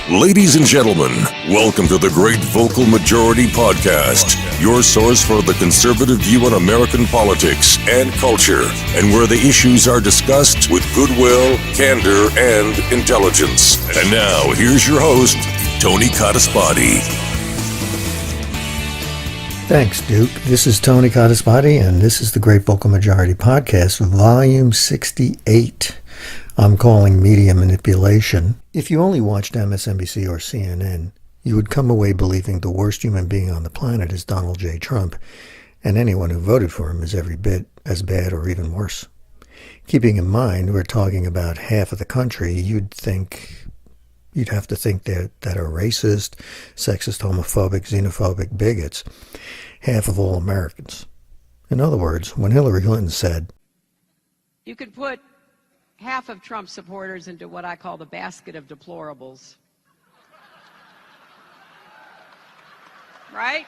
Ladies and gentlemen, welcome to the Great Vocal Majority Podcast, your source for the conservative view on American politics and culture, and where the issues are discussed with goodwill, candor, and intelligence. And now, here's your host, Tony Codispoti. Thanks, Duke. This is Tony Codispoti, and this is the Great Vocal Majority Podcast, Volume 68. I'm calling media manipulation. If you only watched MSNBC or CNN, you would come away believing the worst human being on the planet is Donald J. Trump, and anyone who voted for him is every bit as bad or even worse. Keeping in mind, we're talking about half of the country, you'd have to think that are racist, sexist, homophobic, xenophobic bigots, half of all Americans. In other words, when Hillary Clinton said, "You could put half of Trump supporters into what I call the basket of deplorables." Right?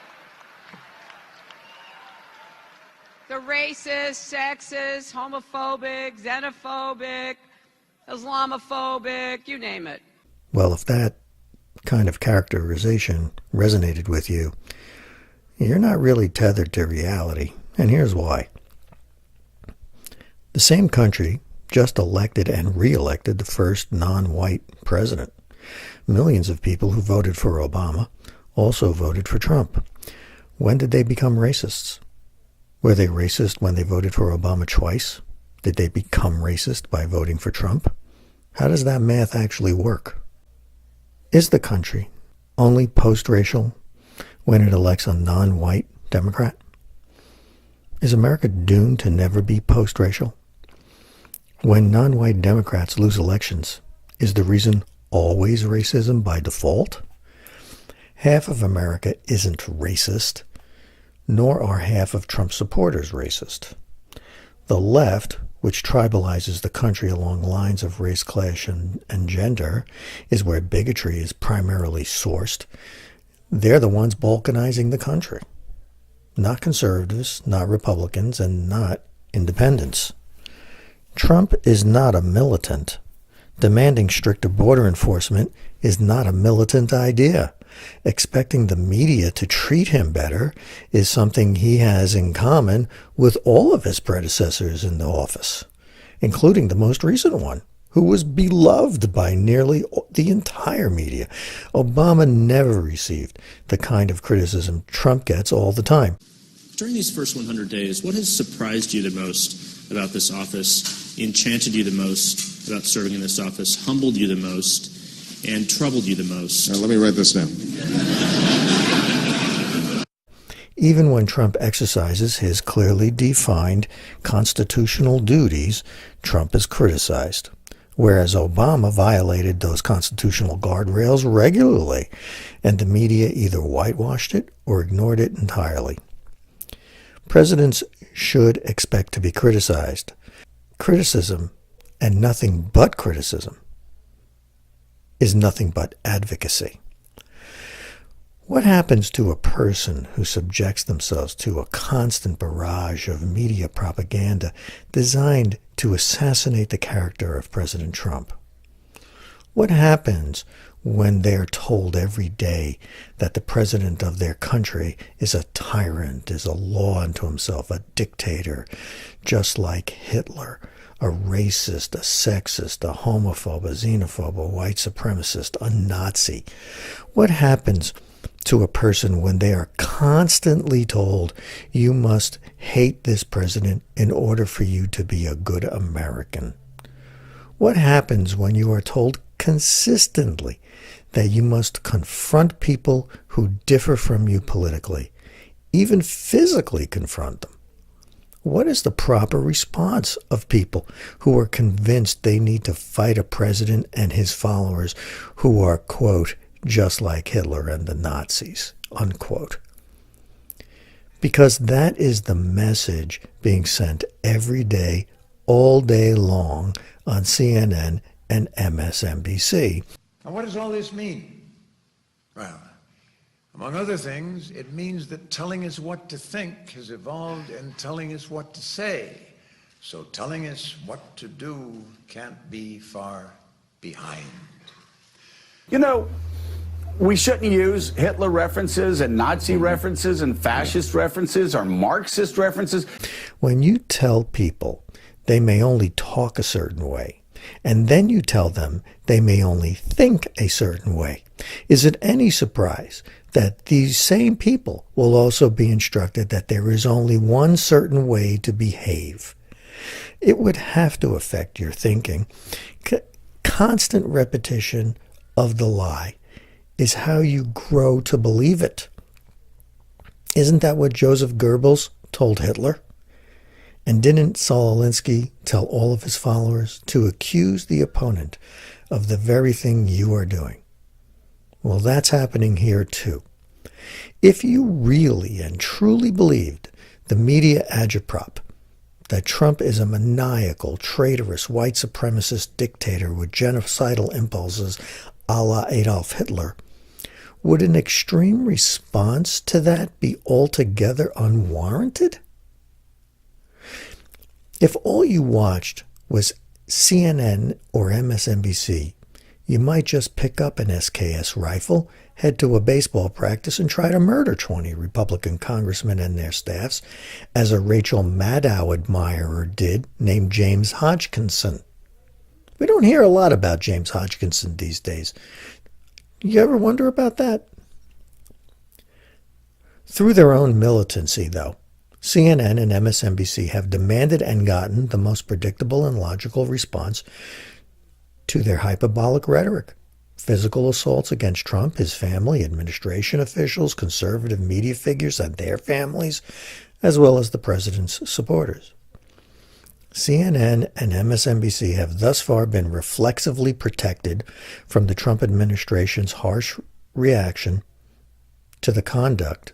The racist, sexist, homophobic, xenophobic, Islamophobic, you name it. well, if that kind of characterization resonated with you, you're not really tethered to reality, and here's why. The same country just elected and re-elected the first non-white president. Millions of people who voted for Obama also voted for Trump. When did they become racists? Were they racist when they voted for Obama twice? Did they become racist by voting for Trump? How does that math actually work? Is the country only post-racial when it elects a non-white Democrat? Is America doomed to never be post-racial? When non-white Democrats lose elections, is the reason always racism by default? Half of America isn't racist, nor are half of Trump supporters racist. The left, which tribalizes the country along lines of race, class, and gender, is where bigotry is primarily sourced. They're the ones balkanizing the country. Not conservatives, not Republicans, and not independents. Trump is not a militant. Demanding stricter border enforcement is not a militant idea. Expecting the media to treat him better is something he has in common with all of his predecessors in the office, including the most recent one, who was beloved by nearly the entire media. Obama never received the kind of criticism Trump gets all the time. During these first 100 days, what has surprised you the most about this office, enchanted you the most about serving in this office, humbled you the most, and troubled you the most? Let me write this down. Even when Trump exercises his clearly defined constitutional duties, Trump is criticized, whereas Obama violated those constitutional guardrails regularly, and the media either whitewashed it or ignored it entirely. Presidents should expect to be criticized. Criticism, and nothing but criticism, is nothing but advocacy. What happens to a person who subjects themselves to a constant barrage of media propaganda designed to assassinate the character of President Trump? What happens when they're told every day that the president of their country is a tyrant, is a law unto himself, a dictator, just like Hitler, a racist, a sexist, a homophobe, a xenophobe, a white supremacist, a Nazi? What happens to a person when they are constantly told you must hate this president in order for you to be a good American? What happens when you are told consistently that you must confront people who differ from you politically, even physically confront them? What is the proper response of people who are convinced they need to fight a president and his followers who are, quote, just like Hitler and the Nazis, unquote? Because that is the message being sent every day, all day long on CNN and MSNBC. Now, what does all this mean? Well, among other things, it means that telling us what to think has evolved and telling us what to say. So telling us what to do can't be far behind. You know, We shouldn't use Hitler references and Nazi references and fascist references or Marxist references. When you tell people they may only talk a certain way, and then you tell them they may only think a certain way, is it any surprise that these same people will also be instructed that there is only one certain way to behave? It would have to affect your thinking. Constant repetition of the lie is how you grow to believe it. Isn't that what Joseph Goebbels told Hitler? And didn't Saul Alinsky tell all of his followers to accuse the opponent of the very thing you are doing? Well, that's happening here too. If you really and truly believed the media agitprop that Trump is a maniacal, traitorous, white supremacist dictator with genocidal impulses a la Adolf Hitler, would an extreme response to that be altogether unwarranted? If all you watched was CNN or MSNBC, you might just pick up an SKS rifle, head to a baseball practice, and try to murder 20 Republican congressmen and their staffs, as a Rachel Maddow admirer did named James Hodgkinson. We don't hear a lot about James Hodgkinson these days. You ever wonder about that? Through their own militancy, though, CNN and MSNBC have demanded and gotten the most predictable and logical response to their hyperbolic rhetoric. Physical assaults against Trump, his family, administration officials, conservative media figures and their families, as well as the president's supporters. CNN and MSNBC have thus far been reflexively protected from the Trump administration's harsh reaction to the conduct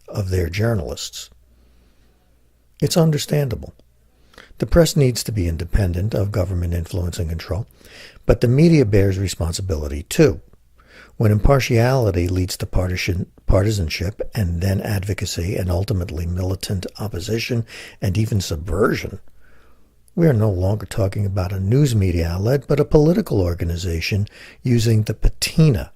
of their journalists. It's understandable. The press needs to be independent of government influence and control, but the media bears responsibility too. When impartiality leads to partisanship and then advocacy and ultimately militant opposition and even subversion, we are no longer talking about a news media outlet, but a political organization using the patina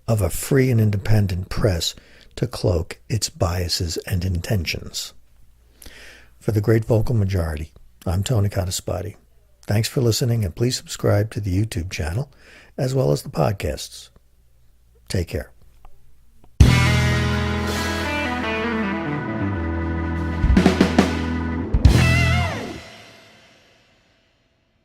of a free and independent press to cloak its biases and intentions. For the Great Vocal Majority, I'm Tony Cottaspati. Thanks for listening, and please subscribe to the YouTube channel as well as the podcasts. Take care.